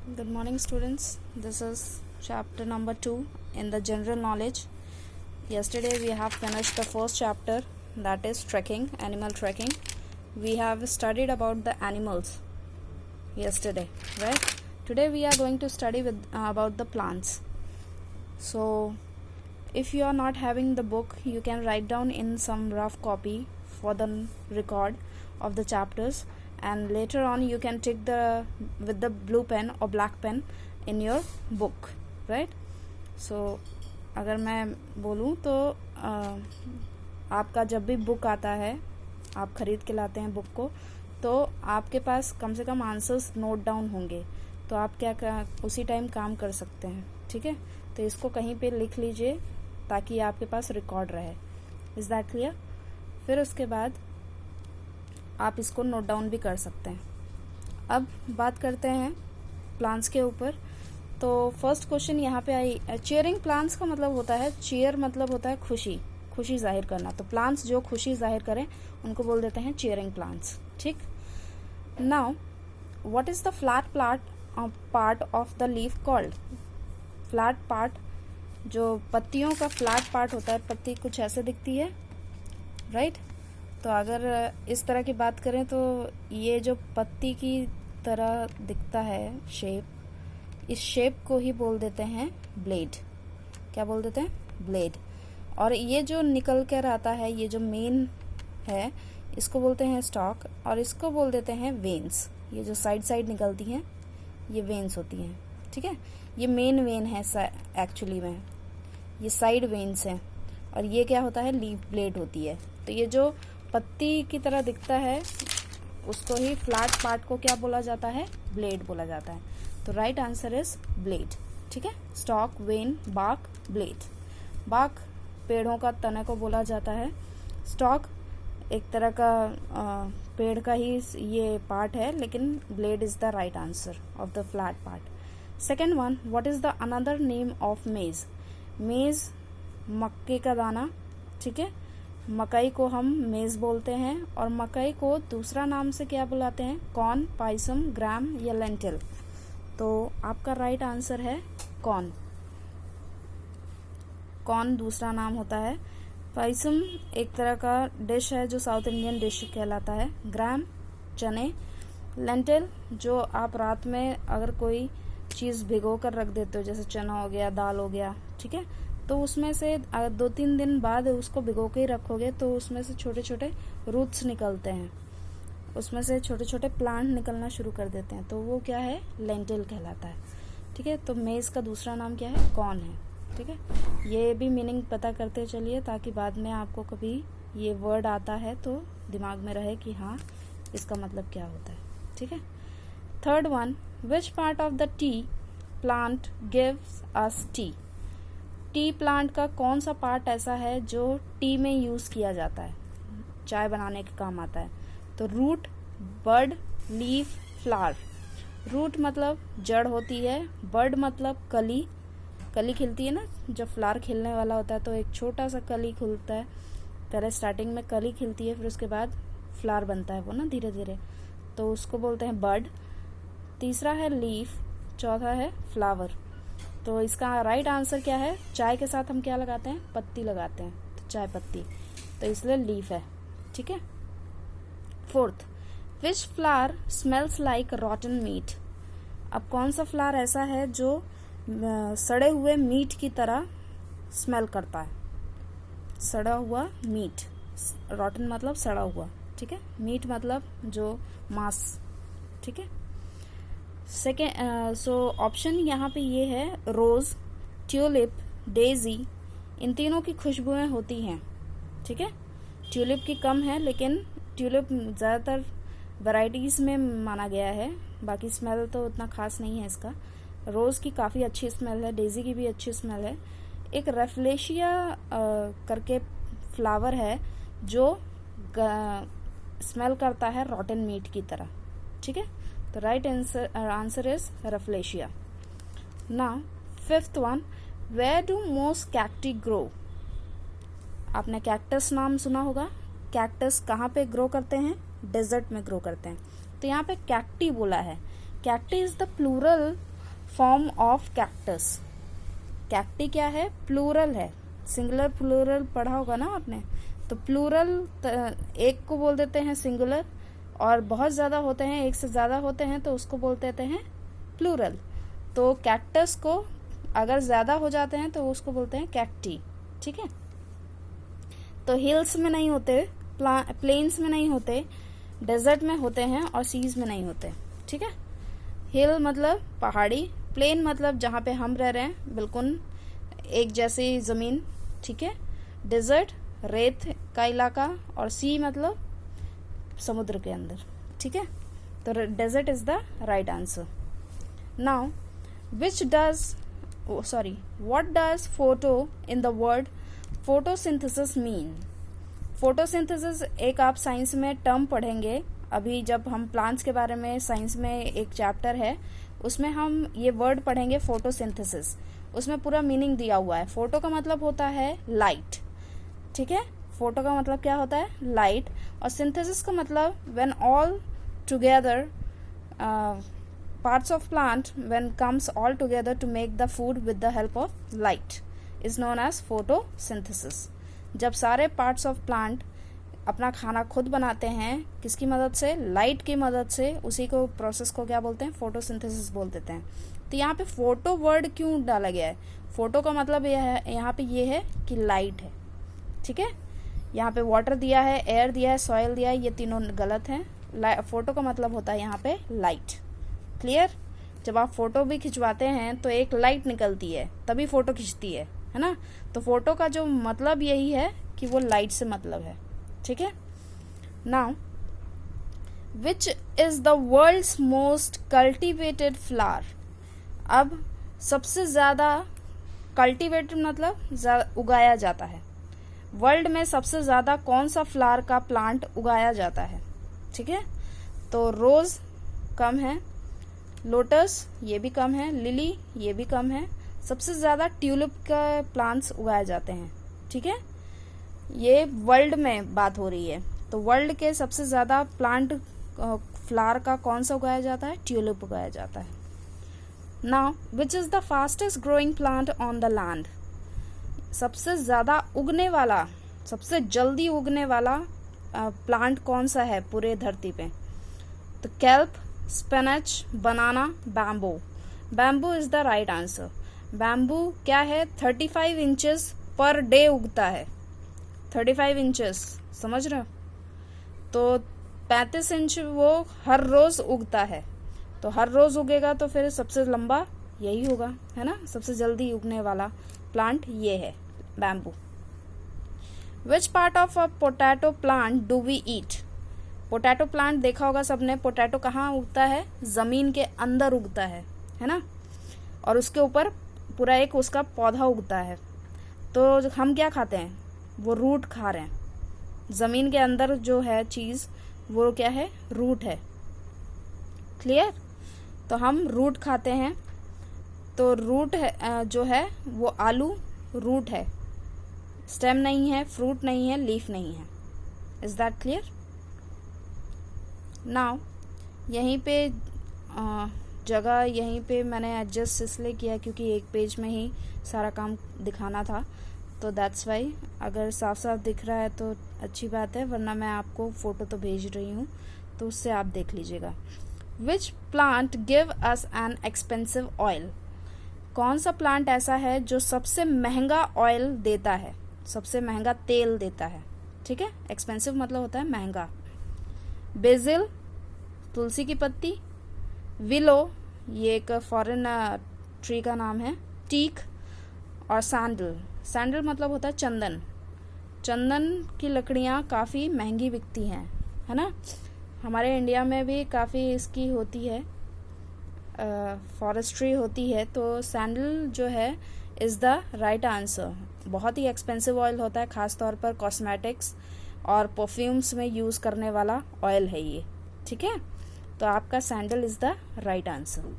Good morning, students. This is chapter number 2 in the general knowledge. Yesterday we have finished the first chapter, that is trekking, animal trekking. We have studied about the animals yesterday, right? Today we are going to study about the plants. So if you are not having the book, you can write down in some rough copy for the record of the chapters, and later on you can take with the blue pen or black pen in your book, right? So अगर मैं बोलूँ तो आपका जब भी book आता है, आप खरीद के लाते हैं बुक को, तो आपके पास कम से कम आंसर्स नोट डाउन होंगे, तो आप क्या उसी टाइम काम कर सकते हैं, ठीक है? तो इसको कहीं पे लिख लीजिए ताकि आपके पास रिकॉर्ड रहे. Is that clear? फिर उसके बाद आप इसको नोट डाउन भी कर सकते हैं. अब बात करते हैं प्लांट्स के ऊपर. तो फर्स्ट क्वेश्चन यहाँ पे आई, चीयरिंग प्लांट्स का मतलब होता है, चीयर मतलब होता है खुशी, खुशी जाहिर करना. तो प्लांट्स जो खुशी जाहिर करें उनको बोल देते हैं चीयरिंग प्लांट्स, ठीक? Now what is the flat part of the leaf called? Flat part, जो पत्तियों का फ्लैट पार्ट होता है, पत्ती कुछ ऐसे दिखती है, राइट? तो अगर इस तरह की बात करें तो ये जो पत्ती की तरह दिखता है शेप, इस शेप को ही बोल देते हैं ब्लेड. क्या बोल देते हैं? ब्लेड. और ये जो निकल कर आता है, ये जो मेन है, इसको बोलते हैं स्टॉक, और इसको बोल देते हैं वेन्स. ये जो साइड साइड निकलती हैं ये वेन्स होती हैं, ठीक है? ये मेन वेन है एक्चुअली में, ये साइड वेन्स हैं, और ये क्या होता है? लीफ ब्लेड होती है. तो ये जो पत्ती की तरह दिखता है उसको ही फ्लैट पार्ट को क्या बोला जाता है? ब्लेड बोला जाता है. तो राइट आंसर इज ब्लेड, ठीक है? स्टॉक, वेन, बाक, ब्लेड. बाक पेड़ों का तने को बोला जाता है. स्टॉक एक तरह का पेड़ का ही ये पार्ट है, लेकिन blade is the right answer of the flat part. Second one, what is the another name of मेज? मेज मक्के का दाना, ठीक है? मकई को हम मेज बोलते हैं, और मकई को दूसरा नाम से क्या बुलाते हैं? कॉर्न, पाइसम, ग्राम या लेंटिल. तो आपका राइट आंसर है कॉर्न. कॉर्न दूसरा नाम होता है. पाइसम एक तरह का डिश है जो साउथ इंडियन डिश कहलाता है. ग्राम चने. लेंटिल जो आप रात में अगर कोई चीज़ भिगो कर रख देते हो, जैसे चना हो गया, दाल हो गया, ठीक है? तो उसमें से अगर 2-3 दिन बाद उसको भिगो के ही रखोगे तो उसमें से छोटे छोटे रूट्स निकलते हैं, उसमें से छोटे छोटे प्लांट निकलना शुरू कर देते हैं, तो वो क्या है? लेंटिल कहलाता है, ठीक है? तो मेज का दूसरा नाम क्या है? कॉर्न है, ठीक है? ये भी मीनिंग पता करते चलिए ताकि बाद में आपको कभी ये वर्ड आता है तो दिमाग में रहे कि हाँ इसका मतलब क्या होता है, ठीक है? Third one, which part of the T plant gives us T? T plant का कौन सा पार्ट ऐसा है जो टी में यूज किया जाता है, चाय बनाने के काम आता है? तो रूट, बड, लीफ, फ्लावर. रूट मतलब जड़ होती है, बड मतलब कली, कली खिलती है ना, जब फ्लावर खिलने वाला होता है तो एक छोटा सा कली खुलता है, पहले स्टार्टिंग में कली खिलती है, फिर उसके बाद फ्लावर बनता है वो ना धीरे धीरे, तो उसको बोलते हैं बड. तीसरा है लीफ, चौथा है फ्लावर. तो इसका राइट आंसर क्या है? चाय के साथ हम क्या लगाते हैं? पत्ती लगाते हैं, तो चाय पत्ती, तो इसलिए लीफ है, ठीक है? Fourth, which flower smells like rotten meat? अब कौन सा फ्लावर ऐसा है जो सड़े हुए मीट की तरह स्मेल करता है? सड़ा हुआ मीट, रॉटन मतलब सड़ा हुआ, ठीक है? मीट मतलब जो मांस, ठीक है? सेकेंड, सो ऑप्शन यहाँ पे ये है रोज, ट्यूलिप, डेजी. इन तीनों की खुशबुएं होती हैं, ठीक है? ट्यूलिप की कम है, लेकिन ट्यूलिप ज़्यादातर वैरायटीज़ में माना गया है, बाकी स्मेल तो उतना खास नहीं है इसका. रोज़ की काफ़ी अच्छी स्मेल है, डेजी की भी अच्छी स्मेल है. एक रेफलेशिया करके फ्लावर है जो स्मेल करता है रॉटन मीट की तरह, ठीक है? तो right answer is rafflesia. Now fifth one, where do most cacti grow? आपने कैक्टस नाम सुना होगा. कैक्टस कहाँ पे ग्रो करते हैं? डेजर्ट में ग्रो करते हैं. तो यहाँ पे कैक्टी बोला है. Cacti is the plural form of cactus. Cacti क्या है? प्लूरल है। सिंगुलर प्लूरल पढ़ा होगा ना आपने। तो प्लूरल एक को बोल देते हैं सिंगुलर, और बहुत ज़्यादा होते हैं, एक से ज़्यादा होते हैं तो उसको बोल देते हैं प्लूरल। तो कैक्टस को अगर ज़्यादा हो जाते हैं तो उसको बोलते हैं कैक्टी। ठीक है। तो हिल्स में नहीं होते, प्लेन्स में नहीं होते, डेजर्ट में होते हैं, और सीज में नहीं होते। ठीक है। हिल मतलब पहाड़ी, प्लेन मतलब जहाँ पे हम रह रहे हैं बिल्कुल एक जैसी ज़मीन। ठीक है। डेजर्ट रेत का इलाका, और सी मतलब समुद्र के अंदर। ठीक है। तो desert is the right answer. Now what does photo in the word photosynthesis mean? Photosynthesis एक आप साइंस में टर्म पढ़ेंगे अभी, जब हम प्लांट्स के बारे में साइंस में एक चैप्टर है उसमें हम ये वर्ड पढ़ेंगे फोटोसिंथेसिस। उसमें पूरा मीनिंग दिया हुआ है। फोटो का मतलब होता है लाइट। ठीक है। फोटो का मतलब क्या होता है? लाइट। और सिंथेसिस का मतलब when all together parts of plant when comes all together to make the food with the help of light is known as photosynthesis। जब सारे parts of plant अपना खाना खुद बनाते हैं किसकी मदद से? लाइट की मदद से। उसी को प्रोसेस को क्या बोलते हैं? फोटोसिंथेसिस बोल देते हैं। तो यहाँ पे फोटो वर्ड क्यों डाला गया है? फोटो का मतलब यह है, यहाँ पे ये है कि लाइट है। ठीक है। यहाँ पे वाटर दिया है, एयर दिया है, सॉइल दिया है, ये तीनों गलत हैं। फोटो का मतलब होता है यहाँ पे लाइट। क्लियर? जब आप फोटो भी खिंचवाते हैं तो एक लाइट निकलती है तभी फोटो खिंचती है ना। तो फोटो का जो मतलब यही है कि वो लाइट से मतलब है। ठीक है। Now which is the world's most cultivated flower? अब सबसे ज्यादा कल्टिवेटेड मतलब उगाया जाता है। वर्ल्ड में सबसे ज्यादा कौन सा फ्लावर का प्लांट उगाया जाता है? ठीक है। तो रोज कम है, लोटस ये भी कम है, लिली ये भी कम है। सबसे ज़्यादा ट्यूलिप का प्लांट्स उगाए जाते हैं। ठीक है। ये वर्ल्ड में बात हो रही है। तो वर्ल्ड के सबसे ज़्यादा प्लांट फ्लावर का कौन सा उगाया जाता है? ट्यूलिप उगाया जाता है। Now which is the fastest growing plant on the land? सबसे ज़्यादा उगने वाला, सबसे जल्दी उगने वाला प्लांट कौन सा है पूरे धरती पे? तो kelp, spinach, banana, bamboo. Bamboo is the right answer. Bamboo क्या है? 35 इंचेस पर डे उगता है। 35 इंचेस, समझ रहे हो? तो 35 इंच वो हर रोज उगता है। तो हर रोज उगेगा तो फिर सबसे लंबा यही होगा, है ना। सबसे जल्दी उगने वाला प्लांट ये है bamboo. Which part of a potato plant do we eat? Potato plant देखा होगा सबने। पोटैटो कहाँ उगता है? जमीन के अंदर उगता है ना। और उसके ऊपर पूरा एक उसका पौधा उगता है। तो हम क्या खाते हैं? वो रूट खा रहे हैं। जमीन के अंदर जो है चीज वो क्या है? रूट है। क्लियर? तो हम रूट खाते हैं। तो रूट है जो है वो आलू रूट है, स्टेम नहीं है, फ्रूट नहीं है, लीफ नहीं है। Is that clear? नाउ यहीं पे जगह यहीं पे मैंने एडजस्ट इसलिए किया क्योंकि एक पेज में ही सारा काम दिखाना था। तो दैट्स वाई। अगर साफ साफ दिख रहा है तो अच्छी बात है, वरना मैं आपको फ़ोटो तो भेज रही हूँ तो उससे आप देख लीजिएगा। Which plant give us an expensive oil? कौन सा प्लांट ऐसा है जो सबसे महंगा ऑयल देता है, सबसे महंगा तेल देता है? ठीक है। एक्सपेंसिव मतलब होता है महंगा। बेसिल तुलसी की पत्ती, विलो ये एक फॉरेन ट्री का नाम है, टीक, और सैंडल। सैंडल मतलब होता है चंदन। चंदन की लकड़ियाँ काफ़ी महंगी बिकती हैं, है ना। हमारे इंडिया में भी काफ़ी इसकी होती है, फॉरेस्ट्री होती है। तो सैंडल जो है इज़ द राइट आंसर। बहुत ही एक्सपेंसिव ऑयल होता है, ख़ास तौर पर कॉस्मेटिक्स और परफ्यूम्स में यूज़ करने वाला ऑयल है ये। ठीक है। तो आपका sandal is the right answer.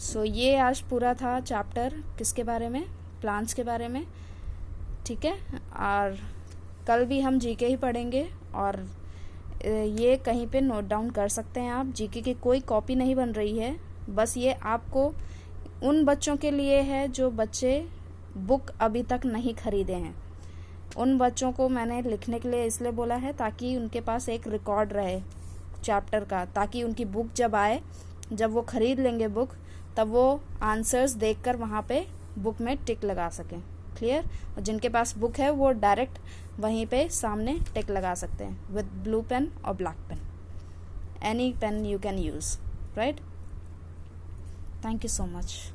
So ये आज पूरा था चैप्टर किसके बारे में? प्लांट्स के बारे में। ठीक है। और कल भी हम जीके ही पढ़ेंगे, और ये कहीं पे नोट डाउन कर सकते हैं आप। जीके की कोई कॉपी नहीं बन रही है, बस ये आपको उन बच्चों के लिए है जो बच्चे बुक अभी तक नहीं खरीदे हैं। उन बच्चों को मैंने लिखने के लिए इसलिए बोला है ताकि उनके पास एक रिकॉर्ड रहे चैप्टर का, ताकि उनकी बुक जब आए, जब वो खरीद लेंगे बुक, तब वो आंसर्स देखकर वहाँ पे बुक में टिक लगा सकें। क्लियर? और जिनके पास बुक है वो डायरेक्ट वहीं पे सामने टिक लगा सकते हैं विद ब्लू पेन और black pen, any pen you can use, right? Thank you so much.